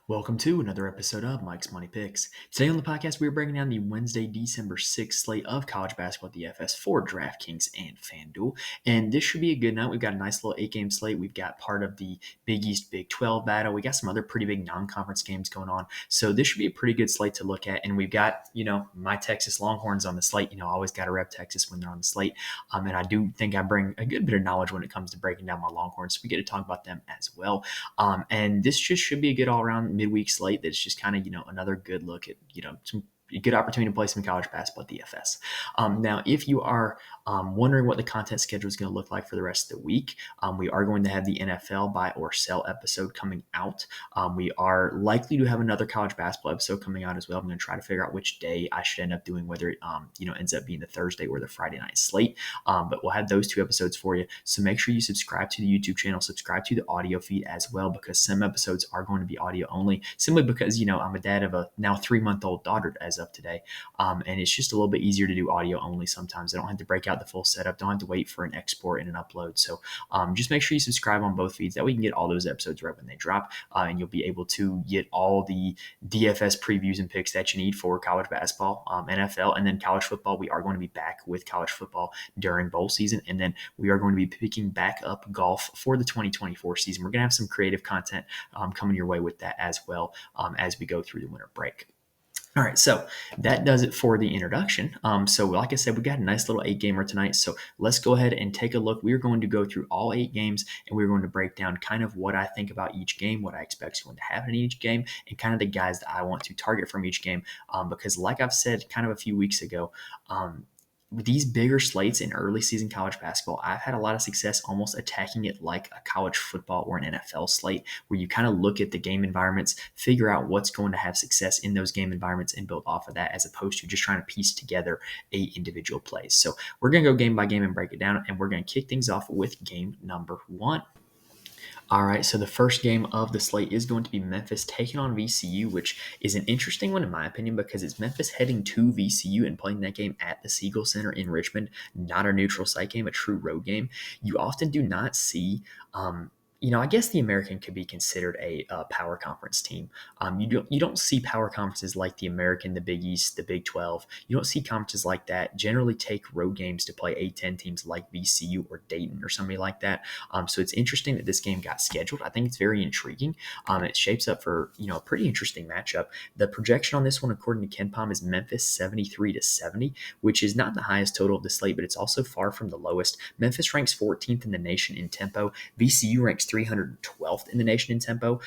Welcome to another episode of Mike's Money Picks. Today on the podcast, we are breaking down the Wednesday, December 6th slate of college basketball DFS for DraftKings and Fanduel. And this should be a good night. We've got a nice little 8-game slate. We've got part of the Big East, Big 12 battle. We got some other pretty big non-conference games going on. So this should be a pretty good slate to look at. And we've got, my Texas Longhorns on the slate. I always got to rep Texas when they're on the slate. And I do think I bring a good bit of knowledge when it comes to breaking down my Longhorns. So we get to talk about them as well. And this just should be a good all-around midweek slate that's just kind of, another good look at, some good opportunity to play some college basketball DFS. Now, if you are wondering what the content schedule is going to look like for the rest of the week, we are going to have the NFL buy or sell episode coming out. We are likely to have another college basketball episode coming out as well. I'm going to try to figure out which day I should end up doing, whether it ends up being the Thursday or the Friday night slate. But we'll have those two episodes for you. So make sure you subscribe to the YouTube channel, subscribe to the audio feed as well, because some episodes are going to be audio only, simply because, I'm a dad of a now 3-month-old daughter as of today. And it's just a little bit easier to do audio only sometimes. I don't have to break out the full setup, don't have to wait for an export and an upload. So just make sure you subscribe on both feeds. That way you can get all those episodes right when they drop, and you'll be able to get all the DFS previews and picks that you need for college basketball, NFL, and then college football. We are going to be back with college football during bowl season, and then we are going to be picking back up golf for the 2024 season. We're going to have some creative content coming your way with that as well as we go through the winter break. All right, so that does it for the introduction. So like I said, we got a nice little 8-gamer tonight. So let's go ahead and take a look. We're going to go through all 8 games, and we're going to break down kind of what I think about each game, what I expect is going to happen in each game, and kind of the guys that I want to target from each game. Because like I've said kind of a few weeks ago, with these bigger slates in early season college basketball, I've had a lot of success almost attacking it like a college football or an NFL slate, where you kind of look at the game environments, figure out what's going to have success in those game environments, and build off of that, as opposed to just trying to piece together 8 individual plays. So we're going to go game by game and break it down, and we're going to kick things off with game number 1. All right, so the first game of the slate is going to be Memphis taking on VCU, which is an interesting one in my opinion, because it's Memphis heading to VCU and playing that game at the Siegel Center in Richmond, not a neutral site game, a true road game. You often do not see I guess the American could be considered a power conference team. You don't see power conferences like the American, the Big East, the Big 12. You don't see conferences like that generally take road games to play A-10 teams like VCU or Dayton or somebody like that. So it's interesting that this game got scheduled. I think it's very intriguing. It shapes up for a pretty interesting matchup. The projection on this one, according to KenPom, is Memphis 73-70, which is not the highest total of the slate, but it's also far from the lowest. Memphis ranks 14th in the nation in tempo. VCU ranks 312th in the nation in tempo.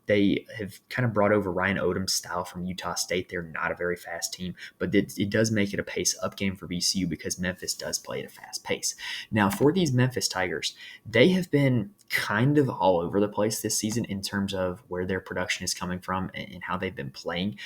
They have kind of brought over Ryan Odom's style from Utah State. They're not a very fast team, but it does make it a pace-up game for VCU because Memphis does play at a fast pace. Now, for these Memphis Tigers, they have been kind of all over the place this season in terms of where their production is coming from and how they've been playing.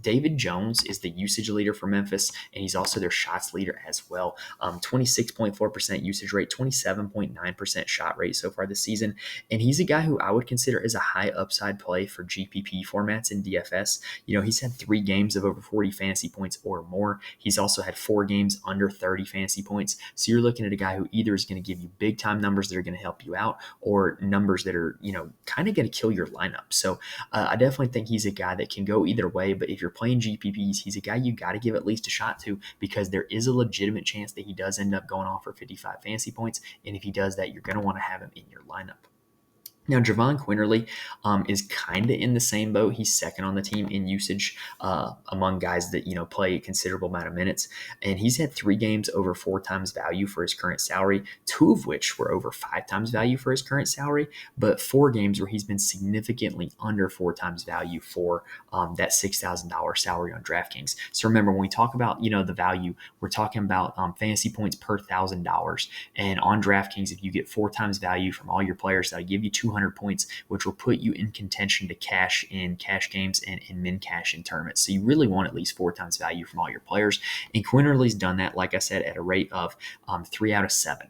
David Jones is the usage leader for Memphis, and he's also their shots leader as well. 26.4% usage rate, 27.9% shot rate so far this season. And he's a guy who I would consider as a high upside play for GPP formats in DFS. He's had 3 games of over 40 fantasy points or more. He's also had 4 games under 30 fantasy points. So you're looking at a guy who either is going to give you big time numbers that are going to help you out, or numbers that are, kind of going to kill your lineup. So I definitely think he's a guy that can go either way. But if you're playing GPPs, he's a guy you got to give at least a shot to, because there is a legitimate chance that he does end up going off for 55 fantasy points. And if he does that, you're going to want to have him in your lineup. Now, Javon Quinterly is kind of in the same boat. He's second on the team in usage among guys that, play a considerable amount of minutes. And he's had 3 games over 4 times value for his current salary, 2 of which were over 5 times value for his current salary, but 4 games where he's been significantly under 4 times value for that $6,000 salary on DraftKings. So remember, when we talk about, the value, we're talking about fantasy points per $1,000. And on DraftKings, if you get 4 times value from all your players, that'll give you 200 points, which will put you in contention to cash in cash games and min cash in tournaments. So you really want at least 4 times value from all your players. And Quinterly's done that, like I said, at a rate of 3 out of 7.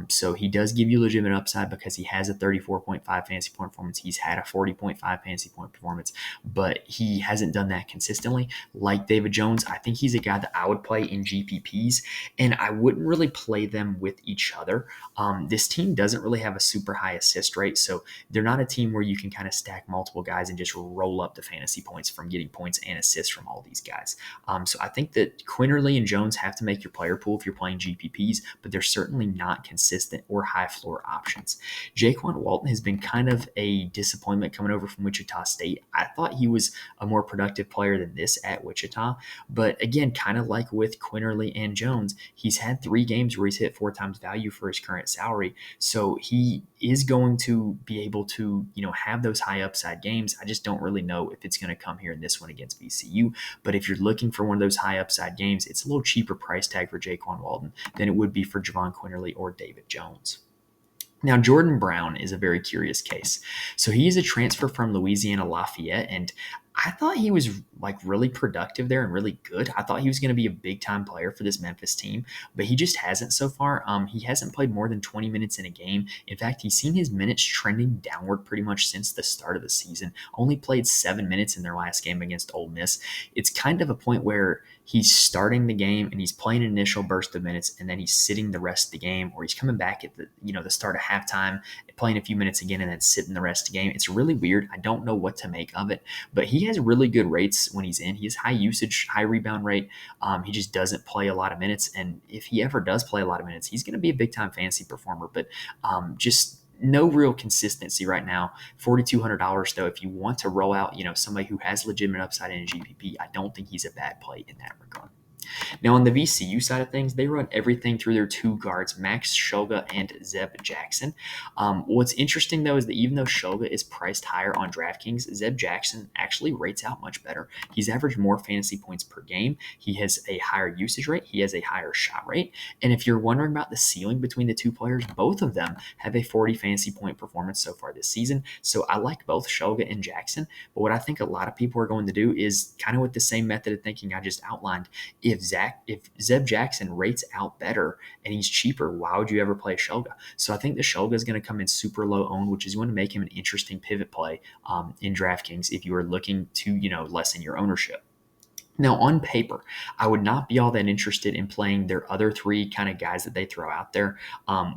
So he does give you legitimate upside because he has a 34.5 fantasy point performance. He's had a 40.5 fantasy point performance, but he hasn't done that consistently. Like David Jones, I think he's a guy that I would play in GPPs, and I wouldn't really play them with each other. This team doesn't really have a super high assist rate, so So they're not a team where you can kind of stack multiple guys and just roll up the fantasy points from getting points and assists from all these guys. So I think that Quinterly and Jones have to make your player pool if you're playing GPPs, but they're certainly not consistent or high floor options. Jaquan Walton has been kind of a disappointment coming over from Wichita State. I thought he was a more productive player than this at Wichita, but again, kind of like with Quinterly and Jones, he's had 3 games where he's hit 4 times value for his current salary. So he is going to be able to, have those high upside games. I just don't really know if it's going to come here in this one against VCU. But if you're looking for one of those high upside games, it's a little cheaper price tag for Jaquan Walton than it would be for Javon Quinterly or David Jones. Now, Jordan Brown is a very curious case. So he is a transfer from Louisiana Lafayette, and I thought he was really productive there and really good. I thought he was going to be a big time player for this Memphis team, but he just hasn't so far. He hasn't played more than 20 minutes in a game. In fact, he's seen his minutes trending downward pretty much since the start of the season. Only played 7 minutes in their last game against Ole Miss. It's kind of a point where he's starting the game and he's playing an initial burst of minutes, and then he's sitting the rest of the game, or he's coming back at the start of halftime, playing a few minutes again, and then sitting the rest of the game. It's really weird. I don't know what to make of it, but he has really good rates when he's in. He has high usage, high rebound rate. He just doesn't play a lot of minutes, and if he ever does play a lot of minutes, he's going to be a big time fantasy performer. But just no real consistency right now. $4,200 though, if you want to roll out, somebody who has legitimate upside in a GPP, I don't think he's a bad play in that regard. Now, on the VCU side of things, they run everything through their 2 guards, Max Shulga and Zeb Jackson. What's interesting, though, is that even though Shulga is priced higher on DraftKings, Zeb Jackson actually rates out much better. He's averaged more fantasy points per game. He has a higher usage rate. He has a higher shot rate. And if you're wondering about the ceiling between the 2 players, both of them have a 40 fantasy point performance so far this season. So I like both Shulga and Jackson. But what I think a lot of people are going to do is kind of with the same method of thinking I just outlined. If Zeb Jackson rates out better and he's cheaper, why would you ever play Shulga? So I think the Shulga is going to come in super low owned, which is going to make him an interesting pivot play in DraftKings if you are looking to lessen your ownership. Now, on paper, I would not be all that interested in playing their other 3 kind of guys that they throw out there,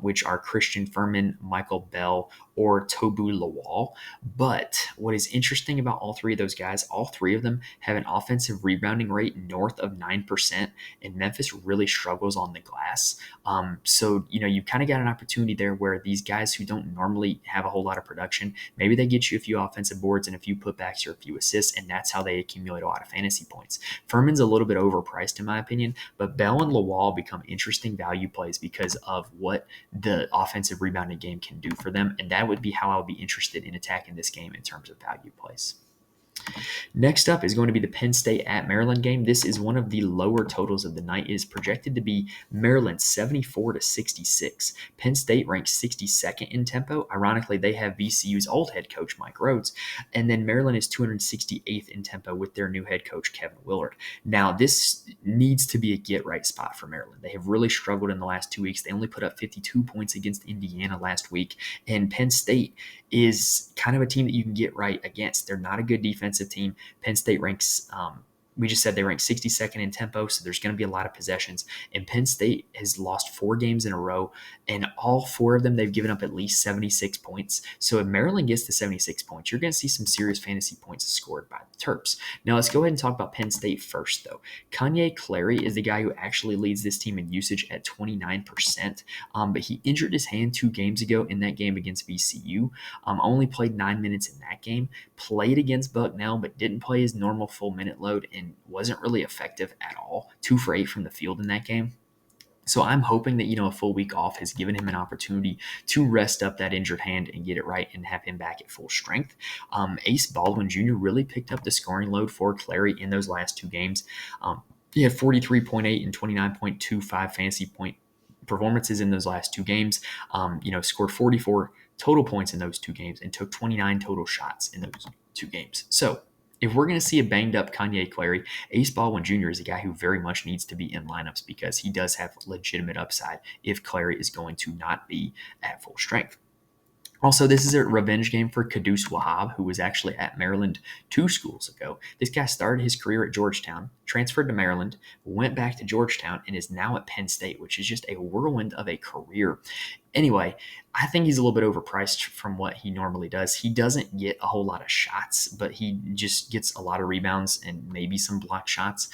which are Christian Furman, Michael Bell, or Tobu Lawal. But what is interesting about all 3 of those guys, all 3 of them have an offensive rebounding rate north of 9%, and Memphis really struggles on the glass. So you kind of got an opportunity there where these guys who don't normally have a whole lot of production, maybe they get you a few offensive boards and a few putbacks or a few assists, and that's how they accumulate a lot of fantasy points. Furman's a little bit overpriced in my opinion, but Bell and Lawal become interesting value plays because of what the offensive rebounding game can do for them, and that would be how I would be interested in attacking this game in terms of value plays. Next up is going to be the Penn State at Maryland game. This is one of the lower totals of the night. It is projected to be Maryland 74-66. Penn State ranks 62nd in tempo. Ironically, they have VCU's old head coach, Mike Rhodes. And then Maryland is 268th in tempo with their new head coach, Kevin Willard. Now, this needs to be a get-right spot for Maryland. They have really struggled in the last 2 weeks. They only put up 52 points against Indiana last week. And Penn State is kind of a team that you can get right against. They're not a good defensive team. Penn State ranks we just said they ranked 62nd in tempo, so there's going to be a lot of possessions. And Penn State has lost 4 games in a row, and all 4 of them, they've given up at least 76 points. So if Maryland gets to 76 points, you're going to see some serious fantasy points scored by the Terps. Now, let's go ahead and talk about Penn State first, though. Kanye Clary is the guy who actually leads this team in usage at 29%, but he injured his hand 2 games ago in that game against VCU. Only played 9 minutes in that game, played against Bucknell, but didn't play his normal full minute load, and wasn't really effective at all. 2 for 8 from the field in that game. So I'm hoping that, a full week off has given him an opportunity to rest up that injured hand and get it right and have him back at full strength. Ace Baldwin Jr. really picked up the scoring load for Clary in those last 2 games. He had 43.8 and 29.25 fantasy point performances in those last 2 games. Scored 44 total points in those 2 games and took 29 total shots in those 2 games. So if we're going to see a banged-up Kanye Clary, Ace Baldwin Jr. is a guy who very much needs to be in lineups because he does have legitimate upside if Clary is going to not be at full strength. Also, this is a revenge game for Qudus Wahab, who was actually at Maryland 2 schools ago. This guy started his career at Georgetown, transferred to Maryland, went back to Georgetown, and is now at Penn State, which is just a whirlwind of a career. Anyway, I think he's a little bit overpriced from what he normally does. He doesn't get a whole lot of shots, but he just gets a lot of rebounds and maybe some block shots.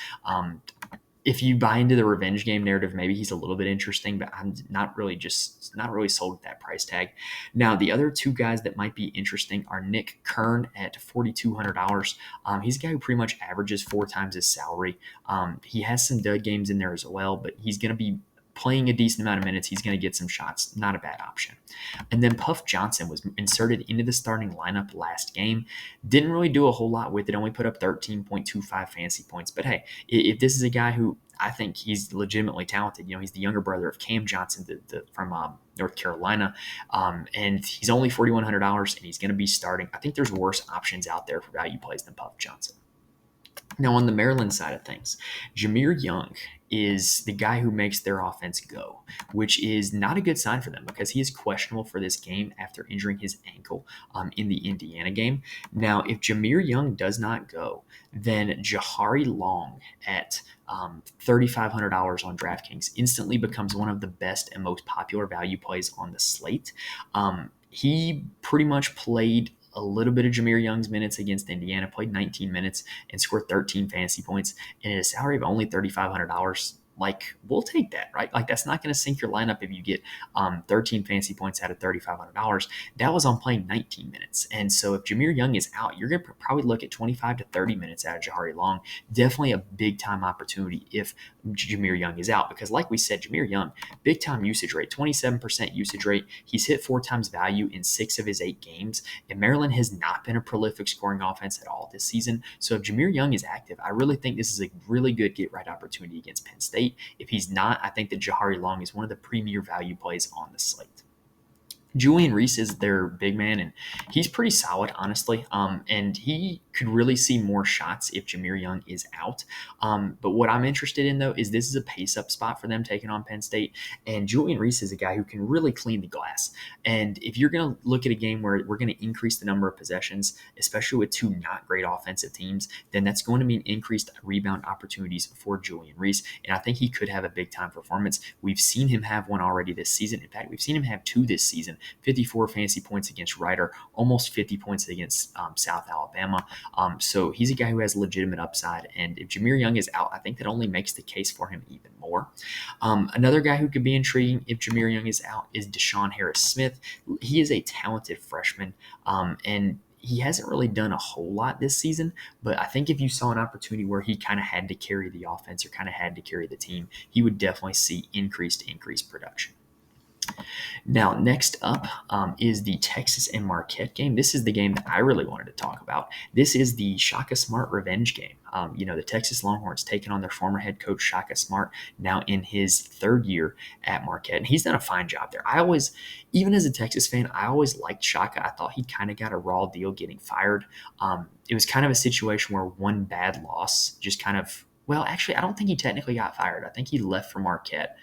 If you buy into the revenge game narrative, maybe he's a little bit interesting, but I'm not really sold at that price tag. Now, the other two guys that might be interesting are Nick Kern at $4,200. He's a guy who pretty much averages 4 times his salary. He has some dud games in there as well, but he's going to be playing a decent amount of minutes. He's going to get some shots. Not a bad option. And then Puff Johnson was inserted into the starting lineup last game. Didn't really do a whole lot with it. Only put up 13.25 fantasy points. But hey, if this is a guy who I think he's legitimately talented, he's the younger brother of Cam Johnson from North Carolina, and he's only $4,100, and he's going to be starting. I think there's worse options out there for value plays than Puff Johnson. Now, on the Maryland side of things, Jameer Young is the guy who makes their offense go, which is not a good sign for them because he is questionable for this game after injuring his ankle in the Indiana game. Now, if Jameer Young does not go, then Jahari Long at $3,500 on DraftKings instantly becomes one of the best and most popular value plays on the slate. He pretty much played a little bit of Jameer Young's minutes against Indiana, played 19 minutes and scored 13 fantasy points, and at a salary of only $3,500. Like, we'll take that, right? Like, that's not going to sink your lineup if you get 13 fantasy points out of $3,500. That was on playing 19 minutes. And so if Jameer Young is out, you're going to probably look at 25 to 30 minutes out of Jahari Long. Definitely a big-time opportunity if Jameer Young is out because, like we said, Jameer Young, big-time usage rate, 27% usage rate. He's hit 4 times value in 6 of his 8 games, and Maryland has not been a prolific scoring offense at all this season. So if Jameer Young is active, I really think this is a really good get-right opportunity against Penn State. If he's not, I think that Jahari Long is one of the premier value plays on the slate. Julian Reese is their big man, and he's pretty solid, honestly. And he could really see more shots if Jameer Young is out. But what I'm interested in, though, is this is a pace-up spot for them taking on Penn State. And Julian Reese is a guy who can really clean the glass. And if you're going to look at a game where we're going to increase the number of possessions, especially with 2 not great offensive teams, then that's going to mean increased rebound opportunities for Julian Reese. And I think he could have a big-time performance. We've seen him have one already this season. In fact, we've seen him have 2 this season. 54 fantasy points against Rider, almost 50 points against South Alabama. So he's a guy who has legitimate upside. And if Jameer Young is out, I think that only makes the case for him even more. Another guy who could be intriguing if Jameer Young is out is Deshaun Harris-Smith. He is a talented freshman, and he hasn't really done a whole lot this season, but I think if you saw an opportunity where he kind of had to carry the offense or kind of had to carry the team, he would definitely see increased production. Now, next up is the Texas and Marquette game. This is the game that I really wanted to talk about. This is the Shaka Smart revenge game. The Texas Longhorns taking on their former head coach, Shaka Smart, now in his 3rd year at Marquette. And he's done a fine job there. Even as a Texas fan, I always liked Shaka. I thought he kind of got a raw deal getting fired. It was kind of a situation where one bad loss just kind of, well, actually, I don't think he technically got fired. I think he left for Marquette.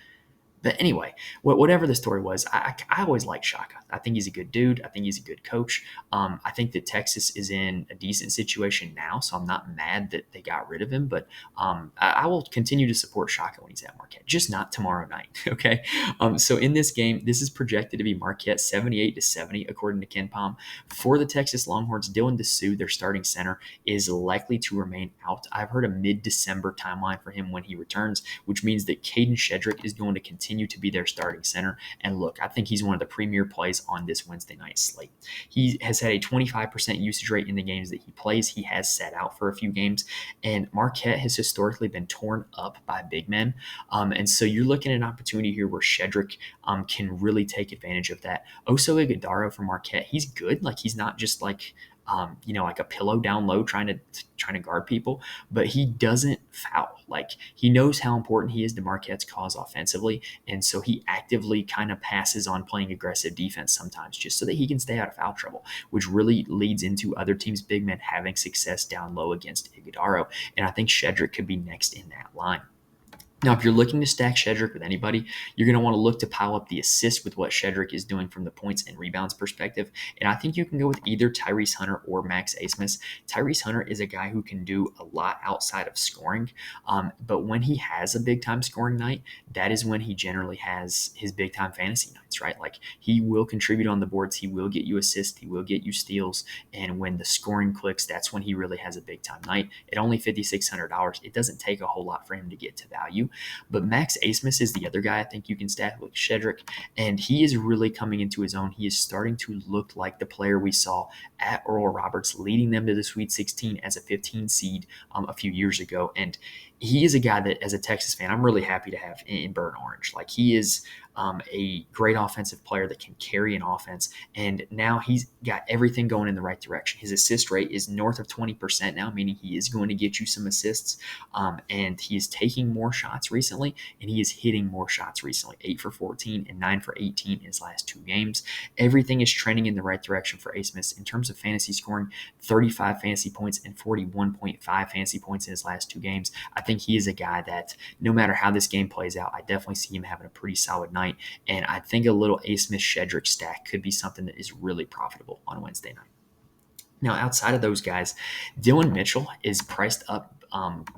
But anyway, whatever the story was, I always liked Shaka. I think he's a good dude. I think he's a good coach. I think that Texas is in a decent situation now, so I'm not mad that they got rid of him. But I will continue to support Shaka when he's at Marquette, just not tomorrow night. Okay. So in this game, this is projected to be Marquette 78-70, according to KenPom. For the Texas Longhorns, Dylan DeSue, their starting center, is likely to remain out. I've heard a mid-December timeline for him when he returns, which means that Caden Shedrick is going to continue to be their starting center. And look, I think he's one of the premier plays on this Wednesday night slate. He has had a 25% usage rate in the games that he plays. He has sat out for a few games, and Marquette has historically been torn up by big men. And so you're looking at an opportunity here where Shedrick can really take advantage of that. Oso Ighodaro from Marquette, he's good. Like, he's not just like like a pillow down low trying to guard people, but he doesn't foul. Like, he knows how important he is to Marquette's cause offensively, and so he actively kind of passes on playing aggressive defense sometimes just so that he can stay out of foul trouble, which really leads into other teams' big men having success down low against Ighodaro, and I think Shedrick could be next in that line. Now, if you're looking to stack Shedrick with anybody, you're going to want to look to pile up the assist with what Shedrick is doing from the points and rebounds perspective. And I think you can go with either Tyrese Hunter or Max Asmus. Tyrese Hunter is a guy who can do a lot outside of scoring. But when he has a big time scoring night, that is when he generally has his big time fantasy nights, right? Like he will contribute on the boards. He will get you assists. He will get you steals. And when the scoring clicks, that's when he really has a big time night. At only $5,600, it doesn't take a whole lot for him to get to value. But Max Asmus is the other guy I think you can stack with Shedrick, and he is really coming into his own. He is starting to look like the player we saw at Oral Roberts, leading them to the Sweet 16 as a 15 seed a few years ago. And he is a guy that, as a Texas fan, I'm really happy to have in burnt orange. Like he is a great offensive player that can carry an offense, and now he's got everything going in the right direction. His assist rate is north of 20% now, meaning he is going to get you some assists, and he is taking more shots recently, and he is hitting more shots recently, 8 for 14 and 9 for 18 in his last 2 games. Everything is trending in the right direction for Asmus. In terms of fantasy scoring, 35 fantasy points and 41.5 fantasy points in his last 2 games. I think he is a guy that no matter how this game plays out, I definitely see him having a pretty solid night. And I think a little Asmus Shedrick stack could be something that is really profitable on Wednesday night. Now, outside of those guys, Dylan Mitchell is priced up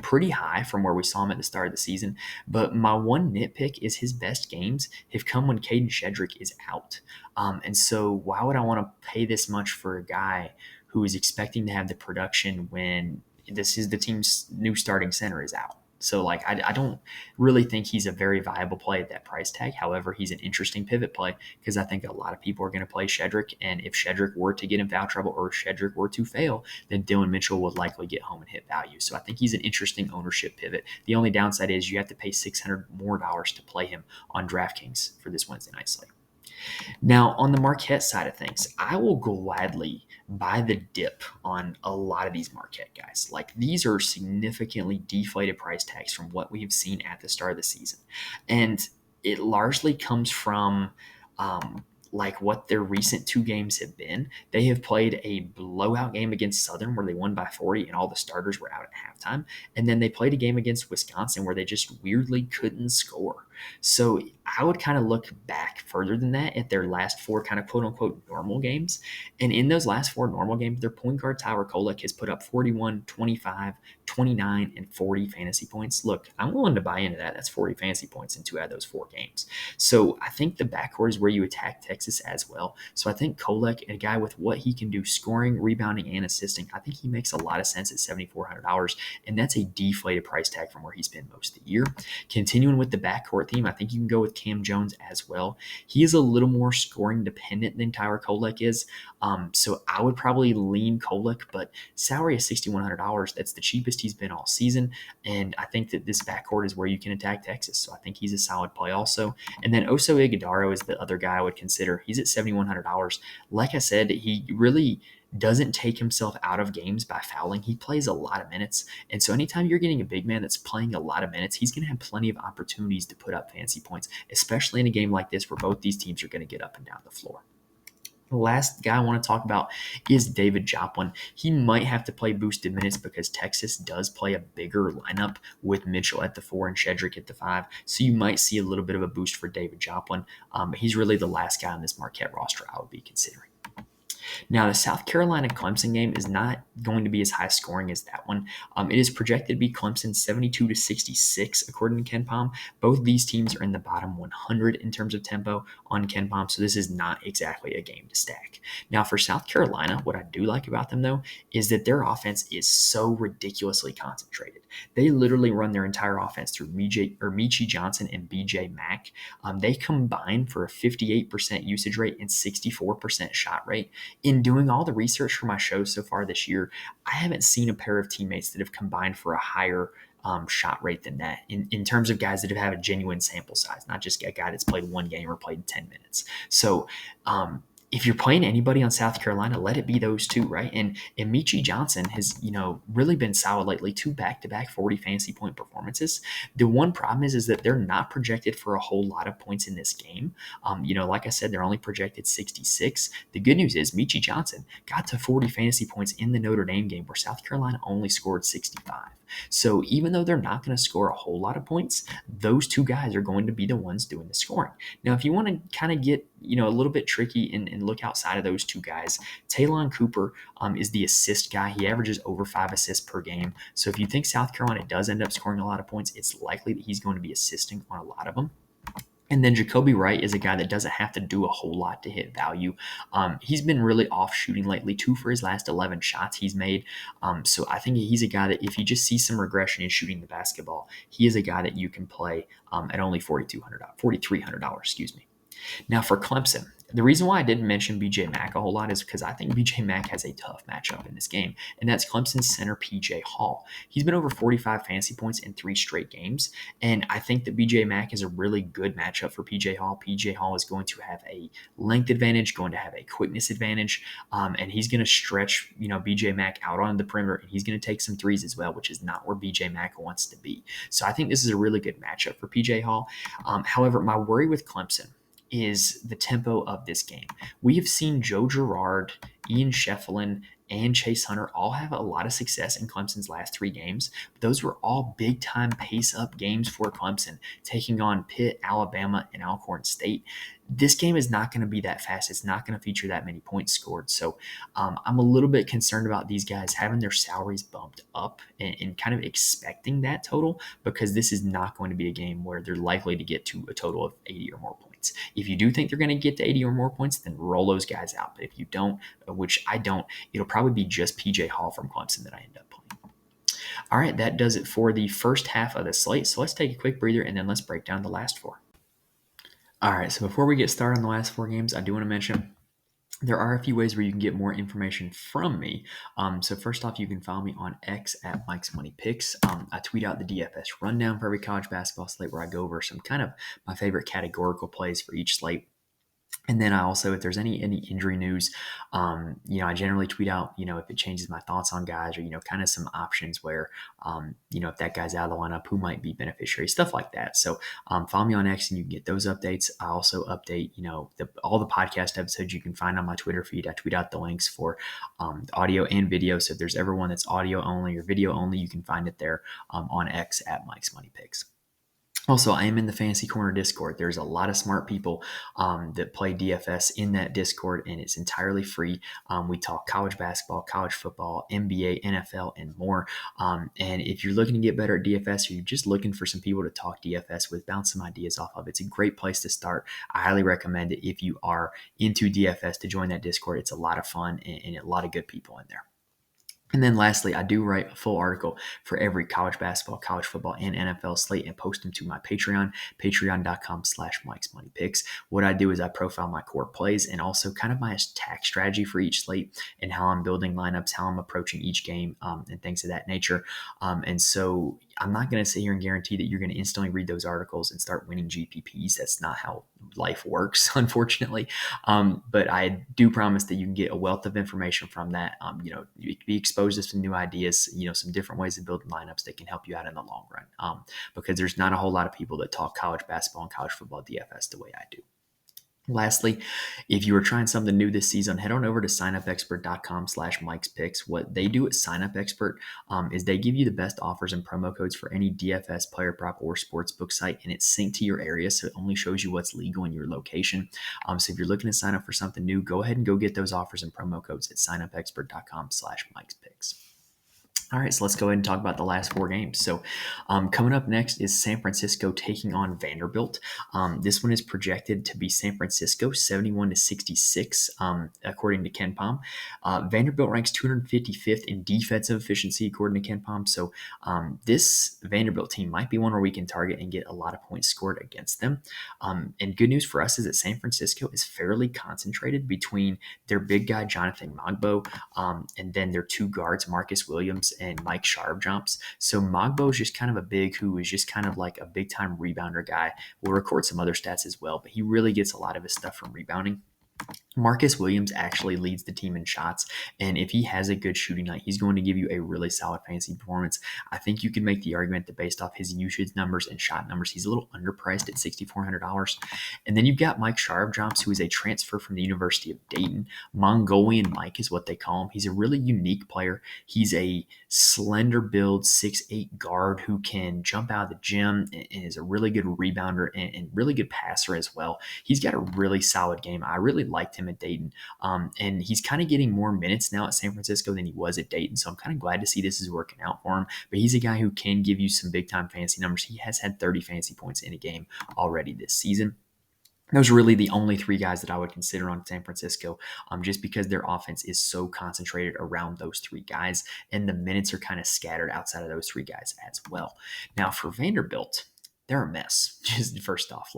pretty high from where we saw him at the start of the season. But my one nitpick is his best games have come when Caden Shedrick is out. And so why would I want to pay this much for a guy who is expecting to have the production when this is the team's new starting center is out? So, like, I don't really think he's a very viable play at that price tag. However, he's an interesting pivot play because I think a lot of people are going to play Shedrick. And if Shedrick were to get in foul trouble or Shedrick were to fail, then Dylan Mitchell would likely get home and hit value. So I think he's an interesting ownership pivot. The only downside is you have to pay $600 more to play him on DraftKings for this Wednesday night slate. Now, on the Marquette side of things, I will gladly buy the dip on a lot of these Marquette guys. Like, these are significantly deflated price tags from what we've seen at the start of the season. And it largely comes from like what their recent 2 games have been. They have played a blowout game against Southern where they won by 40 and all the starters were out at halftime. And then they played a game against Wisconsin where they just weirdly couldn't score. So I would kind of look back further than that at their last 4 kind of quote unquote normal games. And in those last 4 normal games, their point guard Tyler Kolek has put up 41, 25, 29, and 40 fantasy points. Look, I'm willing to buy into that. That's 40 fantasy points in 2 out of those 4 games. So I think the backcourt is where you attack Texas as well. So I think Kolek, a guy with what he can do scoring, rebounding, and assisting, I think he makes a lot of sense at $7,400. And that's a deflated price tag from where he's been most of the year. Continuing with the backcourt theme, I think you can go with Cam Jones as well. He is a little more scoring dependent than Tyler Kolek is. So I would probably lean Kolek, but salary is $6,100. That's the cheapest he's been all season. And I think that this backcourt is where you can attack Texas. So I think he's a solid play also. And then Oso Ighodaro is the other guy I would consider. He's at $7,100. Like I said, he really doesn't take himself out of games by fouling. He plays a lot of minutes. And so anytime you're getting a big man that's playing a lot of minutes, he's going to have plenty of opportunities to put up fancy points, especially in a game like this where both these teams are going to get up and down the floor. The last guy I want to talk about is David Joplin. He might have to play boosted minutes because Texas does play a bigger lineup with Mitchell at the 4 and Shedrick at the 5. So you might see a little bit of a boost for David Joplin. But he's really the last guy on this Marquette roster I would be considering. Now, the South Carolina-Clemson game is not going to be as high scoring as that one. It is projected to be Clemson 72-66, according to KenPom. Both these teams are in the bottom 100 in terms of tempo on KenPom, so this is not exactly a game to stack. Now, for South Carolina, what I do like about them, though, is that their offense is so ridiculously concentrated. They literally run their entire offense through Michi Johnson and BJ Mack. They combine for a 58% usage rate and 64% shot rate. In doing all the research for my show so far this year, I haven't seen a pair of teammates that have combined for a higher shot rate than that in terms of guys that have had a genuine sample size, not just a guy that's played 1 game or played 10 minutes. So if you're playing anybody on South Carolina, let it be those 2, right? And Michi Johnson has, really been solid lately, 2 back-to-back 40 fantasy point performances. The one problem is that they're not projected for a whole lot of points in this game. Like I said, they're only projected 66. The good news is Michi Johnson got to 40 fantasy points in the Notre Dame game where South Carolina only scored 65. So even though they're not going to score a whole lot of points, those two guys are going to be the ones doing the scoring. Now, if you want to kind of get a little bit tricky and look outside of those two guys, Taylon Cooper is the assist guy. He averages over 5 assists per game. So if you think South Carolina does end up scoring a lot of points, it's likely that he's going to be assisting on a lot of them. And then Jacoby Wright is a guy that doesn't have to do a whole lot to hit value. He's been really off shooting lately. 2 for his last 11 shots he's made. So I think he's a guy that if you just see some regression in shooting the basketball, he is a guy that you can play at only $4,300, excuse me. Now for Clemson, the reason why I didn't mention BJ Mack a whole lot is because I think BJ Mack has a tough matchup in this game, and that's Clemson's center PJ Hall. He's been over 45 fantasy points in 3 straight games, and I think that BJ Mack is a really good matchup for PJ Hall. PJ Hall is going to have a length advantage, going to have a quickness advantage, and he's going to stretch BJ Mack out on the perimeter, and he's going to take some threes as well, which is not where BJ Mack wants to be. So I think this is a really good matchup for PJ Hall. However, my worry with Clemson is the tempo of this game. We have seen Joe Girard, Ian Shefflin, and Chase Hunter all have a lot of success in Clemson's last 3 games. Those were all big-time pace-up games for Clemson, taking on Pitt, Alabama, and Alcorn State. This game is not going to be that fast. It's not going to feature that many points scored. So I'm a little bit concerned about these guys having their salaries bumped up and kind of expecting that total, because this is not going to be a game where they're likely to get to a total of 80 or more points. If you do think they're going to get to 80 or more points, then roll those guys out. But if you don't, which I don't, it'll probably be just PJ Hall from Clemson that I end up playing. All right, that does it for the first half of the slate. So let's take a quick breather and then let's break down the last 4. All right, so before we get started on the last 4 games, I do want to mention there are a few ways where you can get more information from me. So first off, you can follow me on X at Mike's Money Picks. I tweet out the DFS rundown for every college basketball slate where I go over some kind of my favorite categorical plays for each slate. And then I also, if there's any injury news, I generally tweet out, if it changes my thoughts on guys or, kind of some options where, if that guy's out of the lineup, who might be beneficiary, stuff like that. So follow me on X and you can get those updates. I also update, all the podcast episodes you can find on my Twitter feed. I tweet out the links for audio and video. So if there's ever one that's audio only or video only, you can find it there on X at Mike's Money Picks. Also, I am in the Fantasy Corner Discord. There's a lot of smart people that play DFS in that Discord, and it's entirely free. We talk college basketball, college football, NBA, NFL, and more. And if you're looking to get better at DFS, or you're just looking for some people to talk DFS with, bounce some ideas off of, it's a great place to start. I highly recommend it if you are into DFS to join that Discord. It's a lot of fun and a lot of good people in there. And then lastly, I do write a full article for every college basketball, college football, and NFL slate and post them to my Patreon, patreon.com/Mike's Money Picks. What I do is I profile my core plays and also kind of my attack strategy for each slate and how I'm building lineups, how I'm approaching each game, and things of that nature. And so I'm not going to sit here and guarantee that you're going to instantly read those articles and start winning GPPs. That's not how life works, unfortunately. But I do promise that you can get a wealth of information from that. You can be exposed to some new ideas, some different ways of building lineups that can help you out in the long run. Because there's not a whole lot of people that talk college basketball and college football DFS the way I do. Lastly, if you are trying something new this season, head on over to signupexpert.com/Mike's Picks. What they do at Sign Up Expert is they give you the best offers and promo codes for any DFS, player prop, or sportsbook site, and it's synced to your area, so it only shows you what's legal in your location. So if you're looking to sign up for something new, go ahead and go get those offers and promo codes at signupexpert.com/Mike's Picks. All right, so let's go ahead and talk about the last 4 games. So coming up next is San Francisco taking on Vanderbilt. This one is projected to be San Francisco 71-66, according to Ken Pom. Vanderbilt ranks 255th in defensive efficiency, according to Ken Pom. So this Vanderbilt team might be one where we can target and get a lot of points scored against them. And good news for us is that San Francisco is fairly concentrated between their big guy, Jonathan Mogbo, and then their 2 guards, Marcus Williams and Mike Sharp-Jumps. So Mogbo is just kind of a big who is just kind of like a big-time rebounder guy. We'll record some other stats as well, but he really gets a lot of his stuff from rebounding. Marcus Williams actually leads the team in shots, and if he has a good shooting night, he's going to give you a really solid fantasy performance. I think you can make the argument that based off his usage numbers and shot numbers, he's a little underpriced at $6,400. And then you've got Mike Sharp-Jumps, who is a transfer from the University of Dayton. Mongolian Mike is what they call him. He's a really unique player. He's a slender build, 6'8" guard who can jump out of the gym and is a really good rebounder and really good passer as well. He's got a really solid game. I really liked him at Dayton. And he's kind of getting more minutes now at San Francisco than he was at Dayton. So I'm kind of glad to see this is working out for him. But he's a guy who can give you some big time fantasy numbers. He has had 30 fantasy points in a game already this season. Those are really the only three guys that I would consider on San Francisco, just because their offense is so concentrated around those three guys, and the minutes are kind of scattered outside of those three guys as well. Now, for Vanderbilt, they're a mess. Just first off,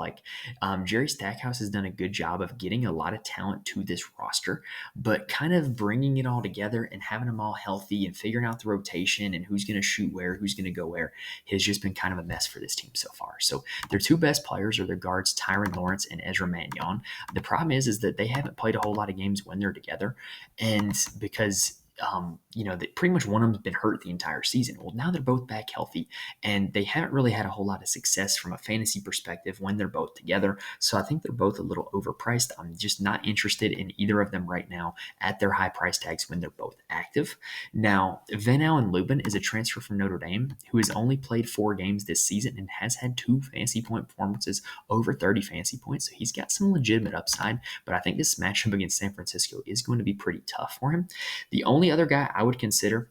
Jerry Stackhouse has done a good job of getting a lot of talent to this roster, but kind of bringing it all together and having them all healthy and figuring out the rotation and who's going to shoot where, who's going to go where has just been kind of a mess for this team so far. So their two best players are their guards, Tyron Lawrence and Ezra Mannion. The problem is that they haven't played a whole lot of games when they're together, and because that pretty much one of them's been hurt the entire season. Well, now they're both back healthy, and they haven't really had a whole lot of success from a fantasy perspective when they're both together. So I think they're both a little overpriced. I'm just not interested in either of them right now at their high price tags when they're both active. Now, Van Allen Lubin is a transfer from Notre Dame who has only played 4 games this season and has had 2 fantasy point performances over 30 fantasy points. So he's got some legitimate upside, but I think this matchup against San Francisco is going to be pretty tough for him. The only other guy I would consider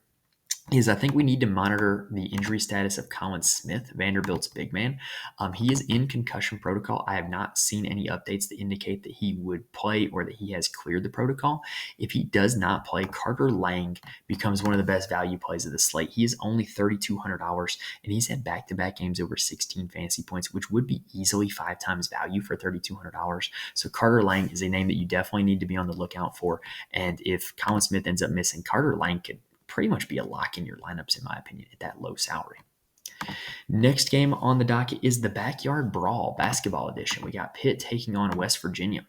is I think we need to monitor the injury status of Colin Smith, Vanderbilt's big man. He is in concussion protocol. I have not seen any updates that indicate that he would play or that he has cleared the protocol. If he does not play, Carter Lang becomes one of the best value plays of the slate. He is only $3,200, and he's had back-to-back games over 16 fantasy points, which would be easily 5 times value for $3,200. So Carter Lang is a name that you definitely need to be on the lookout for. And if Colin Smith ends up missing, Carter Lang could pretty much be a lock in your lineups, in my opinion, at that low salary. Next game on the docket is the Backyard Brawl basketball edition. We got Pitt taking on West Virginia.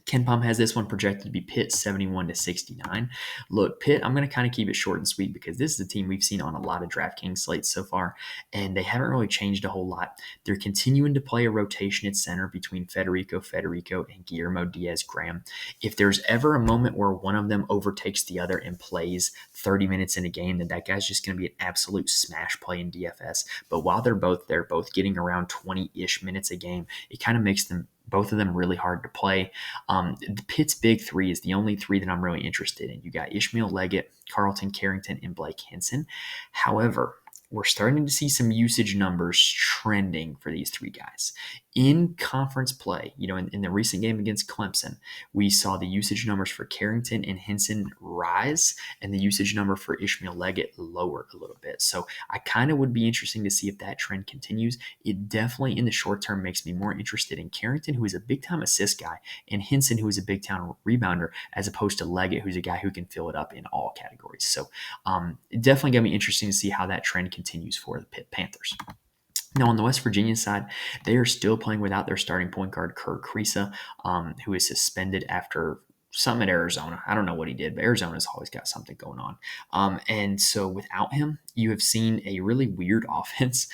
KenPom has this one projected to be Pitt 71-69. Look, Pitt, I'm going to kind of keep it short and sweet because this is a team we've seen on a lot of DraftKings slates so far, and they haven't really changed a whole lot. They're continuing to play a rotation at center between Federico and Guillermo Diaz-Graham. If there's ever a moment where one of them overtakes the other and plays 30 minutes in a game, then that guy's just going to be an absolute smash play in DFS. But while they're both getting around 20-ish minutes a game, it kind of makes both of them really hard to play. The Pitt's big three is the only three that I'm really interested in. You got Ishmael Leggett, Carlton Carrington, and Blake Henson. However, we're starting to see some usage numbers trending for these three guys. In conference play, in the recent game against Clemson, we saw the usage numbers for Carrington and Henson rise, and the usage number for Ishmael Leggett lower a little bit. So I kind of would be interesting to see if that trend continues. It definitely, in the short term, makes me more interested in Carrington, who is a big-time assist guy, and Henson, who is a big-time rebounder, as opposed to Leggett, who's a guy who can fill it up in all categories. So definitely going to be interesting to see how that trend continues for the Pitt Panthers. Now, on the West Virginia side, they are still playing without their starting point guard, Kerr Kriisa, who is suspended after something at Arizona. I don't know what he did, but Arizona's always got something going on. And so without him, you have seen a really weird offense.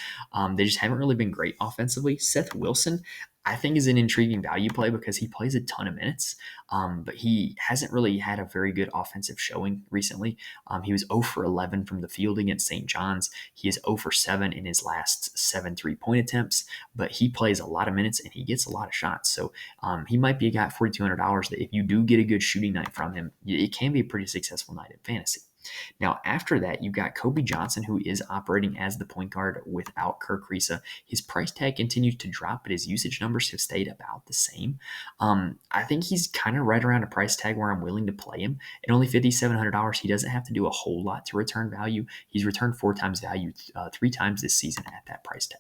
They just haven't really been great offensively. Seth Wilson, I think, is an intriguing value play because he plays a ton of minutes, but he hasn't really had a very good offensive showing recently. He was 0 for 11 from the field against St. John's. He is 0 for 7 in his last 7 3-point attempts, but he plays a lot of minutes and he gets a lot of shots. So he might be a guy at $4,200 that if you do get a good shooting night from him, it can be a pretty successful night in fantasy. Now, after that, you've got Kobe Johnson, who is operating as the point guard without Kerr Kriisa. His price tag continues to drop, but his usage numbers have stayed about the same. I think he's kind of right around a price tag where I'm willing to play him. At only $5,700, he doesn't have to do a whole lot to return value. He's returned 4 times value 3 times this season at that price tag.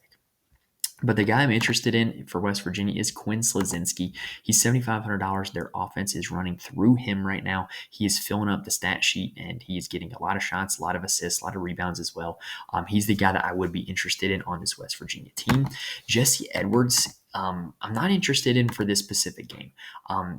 But the guy I'm interested in for West Virginia is Quinn Slazinski. He's $7,500. Their offense is running through him right now. He is filling up the stat sheet, and he's getting a lot of shots, a lot of assists, a lot of rebounds as well. He's the guy that I would be interested in on this West Virginia team. Jesse Edwards I'm not interested in for this specific game.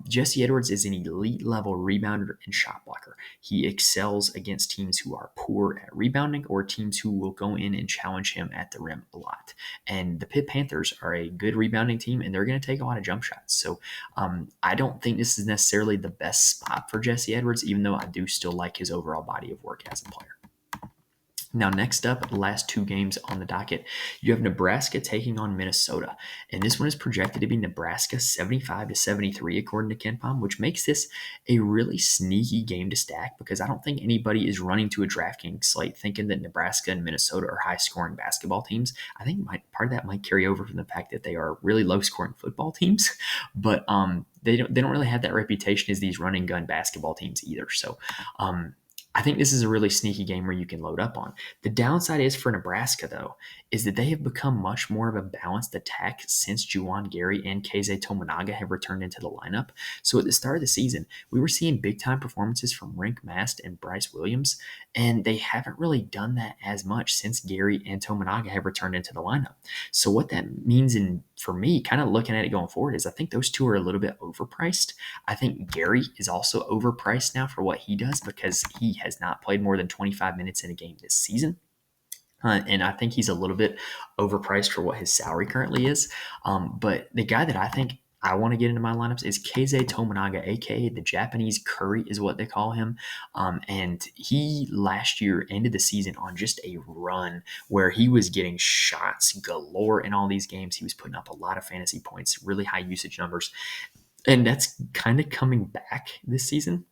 Jesse Edwards is an elite level rebounder and shot blocker. He excels against teams who are poor at rebounding or teams who will go in and challenge him at the rim a lot. And the Pitt Panthers are a good rebounding team, and they're going to take a lot of jump shots. So I don't think this is necessarily the best spot for Jesse Edwards, even though I do still like his overall body of work as a player. Now, next up, last two games on the docket, you have Nebraska taking on Minnesota. And this one is projected to be Nebraska 75-73 according to KenPom, which makes this a really sneaky game to stack because I don't think anybody is running to a DraftKings slate thinking that Nebraska and Minnesota are high-scoring basketball teams. I think part of that might carry over from the fact that they are really low-scoring football teams, but they don't really have that reputation as these running gun basketball teams either. So I think this is a really sneaky game where you can load up on. The downside is for Nebraska, though, is that they have become much more of a balanced attack since Juwan Gary and Keize Tominaga have returned into the lineup. So at the start of the season, we were seeing big-time performances from Rink Mast and Bryce Williams, and they haven't really done that as much since Gary and Tominaga have returned into the lineup. So what that means for me, kind of looking at it going forward, is I think those two are a little bit overpriced. I think Gary is also overpriced now for what he does because he has not played more than 25 minutes in a game this season. And I think he's a little bit overpriced for what his salary currently is. But the guy that I think I want to get into my lineups is Keize Tominaga, aka the Japanese Curry is what they call him. And he last year ended the season on just a run where he was getting shots galore in all these games. He was putting up a lot of fantasy points, really high usage numbers. And that's kind of coming back this season.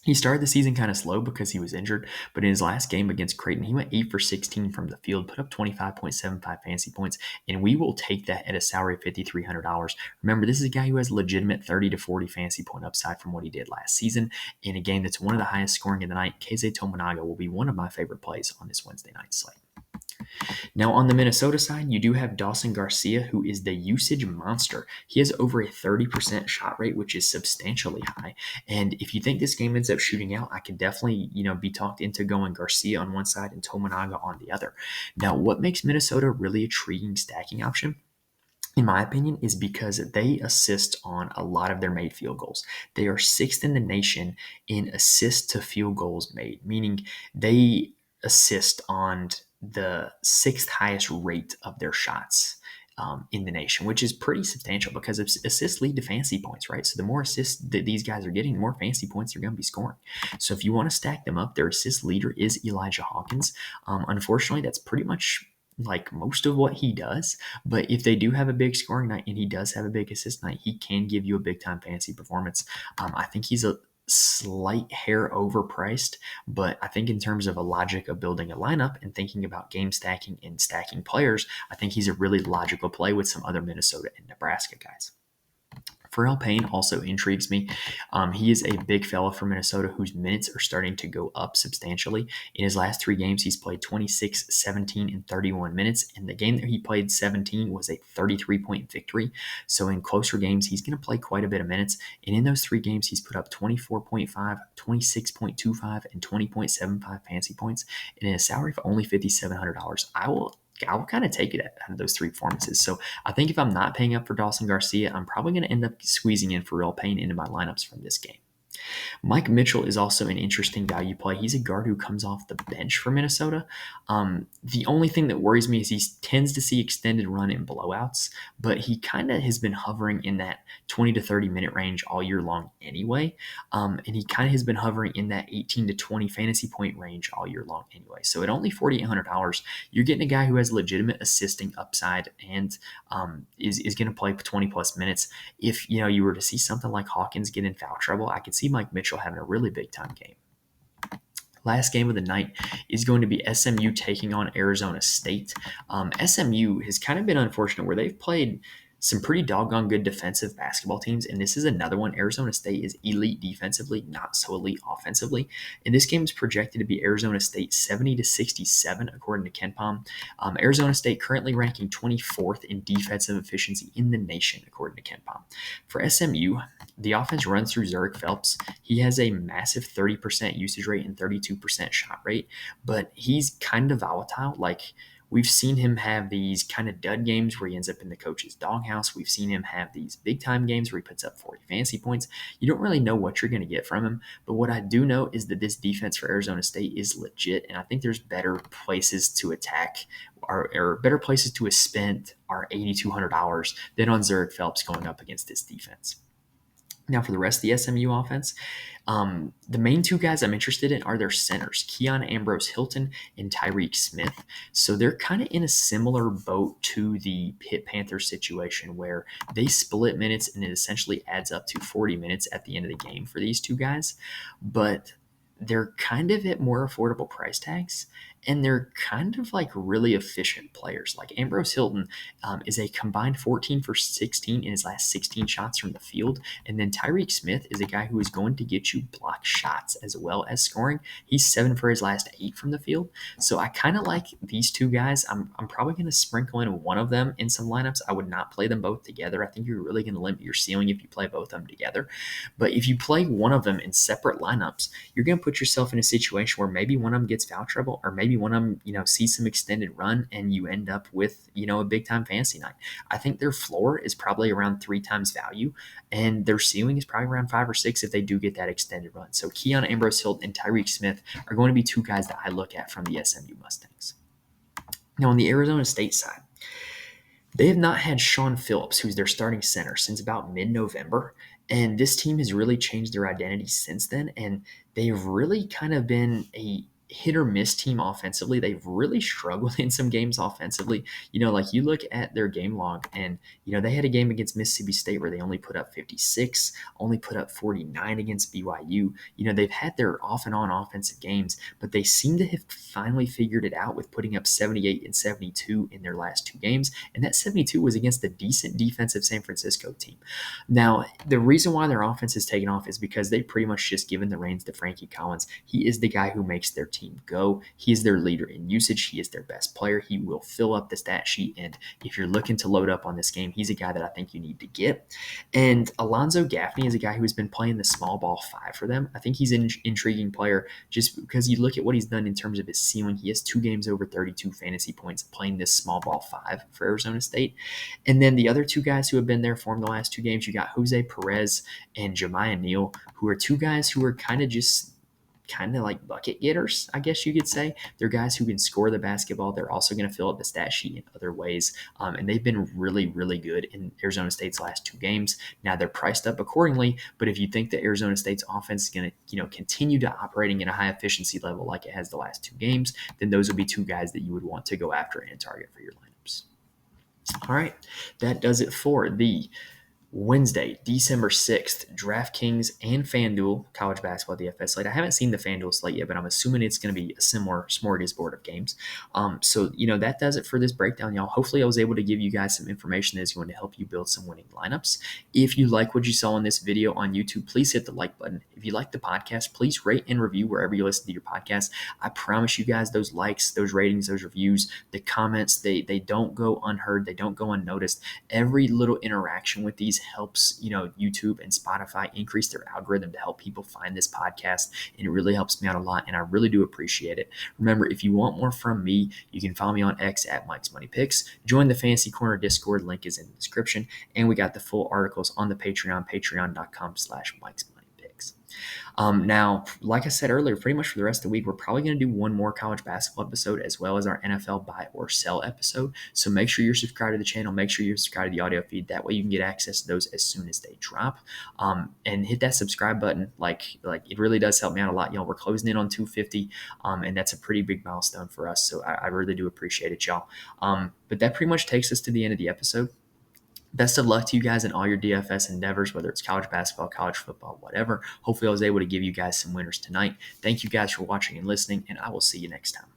He started the season kind of slow because he was injured, but in his last game against Creighton, he went 8 for 16 from the field, put up 25.75 fantasy points, and we will take that at a salary of $5,300. Remember, this is a guy who has legitimate 30 to 40 fantasy point upside from what he did last season. In a game that's one of the highest scoring of the night, Keize Tominaga will be one of my favorite plays on this Wednesday night slate. Now, on the Minnesota side, you do have Dawson Garcia, who is the usage monster. He has over a 30% shot rate, which is substantially high. And if you think this game ends up shooting out, I could definitely, be talked into going Garcia on one side and Tominaga on the other. Now, what makes Minnesota really a intriguing stacking option, in my opinion, is because they assist on a lot of their made field goals. They are sixth in the nation in assists to field goals made, meaning they assist on the sixth highest rate of their shots in the nation, which is pretty substantial because assists lead to fantasy points, right? So the more assists that these guys are getting, the more fantasy points they're going to be scoring. So if you want to stack them up, their assist leader is Elijah Hawkins. Unfortunately, that's pretty much like most of what he does. But if they do have a big scoring night and he does have a big assist night, he can give you a big time fantasy performance. I think he's a slight hair overpriced, but I think in terms of a logic of building a lineup and thinking about game stacking and stacking players, I think he's a really logical play with some other Minnesota and Nebraska guys. Pharrell Payne also intrigues me. He is a big fella for Minnesota whose minutes are starting to go up substantially. In his last 3 games, he's played 26, 17, and 31 minutes. And the game that he played 17 was a 33-point victory. So in closer games, he's going to play quite a bit of minutes. And in those 3 games, he's put up 24.5, 26.25, and 20.75 fantasy points. And in a salary of only $5,700, I will kind of take it out of those 3 performances. So I think if I'm not paying up for Dawson Garcia, I'm probably going to end up squeezing in Pharrell Payne into my lineups from this game. Mike Mitchell is also an interesting value play. He's a guard who comes off the bench for Minnesota. The only thing that worries me is he tends to see extended run in blowouts, but he kind of has been hovering in that 20 to 30 minute range all year long anyway. And he kind of has been hovering in that 18 to 20 fantasy point range all year long anyway. So at only $4,800, you're getting a guy who has legitimate assisting upside and is going to play 20 plus minutes. If you were to see something like Hawkins get in foul trouble, I could see Mike Mitchell having a really big time game. Last game of the night is going to be SMU taking on Arizona State. SMU has kind of been unfortunate where they've played some pretty doggone good defensive basketball teams, and this is another one. Arizona State is elite defensively, not so elite offensively. And this game is projected to be Arizona State 70-67, according to KenPom. Arizona State currently ranking 24th in defensive efficiency in the nation, according to KenPom. For SMU, the offense runs through Zurich Phelps. He has a massive 30% usage rate and 32% shot rate, but he's kind of volatile. Like, we've seen him have these kind of dud games where he ends up in the coach's doghouse. We've seen him have these big time games where he puts up 40 fantasy points. You don't really know what you're going to get from him. But what I do know is that this defense for Arizona State is legit. And I think there's better places to attack or better places to spend our $8,200 than on Zurich Phelps going up against this defense. Now, for the rest of the SMU offense, the main two guys I'm interested in are their centers, Keon Ambrose Hilton and Tyreek Smith. So they're kind of in a similar boat to the Pitt Panthers situation where they split minutes and it essentially adds up to 40 minutes at the end of the game for these two guys. But they're kind of at more affordable price tags, and they're kind of like really efficient players. Like Ambrose Hilton is a combined 14 for 16 in his last 16 shots from the field. And then Tyreek Smith is a guy who is going to get you block shots as well as scoring. He's 7 for his last 8 from the field. So I kind of like these two guys. I'm probably going to sprinkle in one of them in some lineups. I would not play them both together. I think you're really going to limit your ceiling if you play both of them together. But if you play one of them in separate lineups, you're going to put yourself in a situation where maybe one of them gets foul trouble, or maybe one of them, sees some extended run and you end up with, a big time fantasy night. I think their floor is probably around 3 times value, and their ceiling is probably around 5 or 6 if they do get that extended run. So Keon Ambrose Hilton and Tyreek Smith are going to be two guys that I look at from the SMU Mustangs. Now on the Arizona State side, they have not had Sean Phillips, who's their starting center, since about mid-November. And this team has really changed their identity since then. And they've really kind of been a hit or miss team offensively. They've really struggled in some games offensively. Like you look at their game log and, they had a game against Mississippi State where they only put up 56, only put up 49 against BYU. They've had their off and on offensive games, but they seem to have finally figured it out with putting up 78 and 72 in their last 2 games. And that 72 was against the decent defensive San Francisco team. Now, the reason why their offense has taken off is because they pretty much just given the reins to Frankie Collins. He is the guy who makes their team go. He's their leader in usage. He is their best player. He will fill up the stat sheet. And if you're looking to load up on this game, he's a guy that I think you need to get. And Alonzo Gaffney is a guy who's been playing the small ball 5 for them. I think he's an intriguing player just because you look at what he's done in terms of his ceiling. He has 2 games over 32 fantasy points playing this small ball 5 for Arizona State. And then the other 2 guys who have been there for him the last 2 games, you got Jose Perez and Jemiah Neal, who are 2 guys who are kind of like bucket getters, I guess you could say. They're guys who can score the basketball. They're also going to fill up the stat sheet in other ways. And they've been really, really good in Arizona State's last 2 games. Now they're priced up accordingly, but if you think that Arizona State's offense is going to, continue to operating at a high efficiency level like it has the last 2 games, then those would be 2 guys that you would want to go after and target for your lineups. All right, that does it for the Wednesday, December 6th, DraftKings and FanDuel college basketball DFS slate. I haven't seen the FanDuel slate yet, but I'm assuming it's going to be a similar smorgasbord of games. So that does it for this breakdown, y'all. Hopefully I was able to give you guys some information that is going to help you build some winning lineups. If you like what you saw in this video on YouTube, please hit the like button. If you like the podcast, please rate and review wherever you listen to your podcast. I promise you guys those likes, those ratings, those reviews, the comments, they don't go unheard. They don't go unnoticed. Every little interaction with these helps YouTube and Spotify increase their algorithm to help people find this podcast, and it really helps me out a lot, and I really do appreciate it. Remember, if you want more from me, you can follow me on X at Mike's Money Picks. Join the Fantasy Corner Discord, link is in the description, and we got the full articles on the Patreon, patreon.com/Mike's Money Picks. Now, like I said earlier, pretty much for the rest of the week, we're probably going to do one more college basketball episode as well as our NFL buy or sell episode. So make sure you're subscribed to the channel. Make sure you're subscribed to the audio feed. That way you can get access to those as soon as they drop. And hit that subscribe button. Like it really does help me out a lot. We're closing in on 250, and that's a pretty big milestone for us. So I really do appreciate it, y'all. But that pretty much takes us to the end of the episode. Best of luck to you guys in all your DFS endeavors, whether it's college basketball, college football, whatever. Hopefully I was able to give you guys some winners tonight. Thank you guys for watching and listening, and I will see you next time.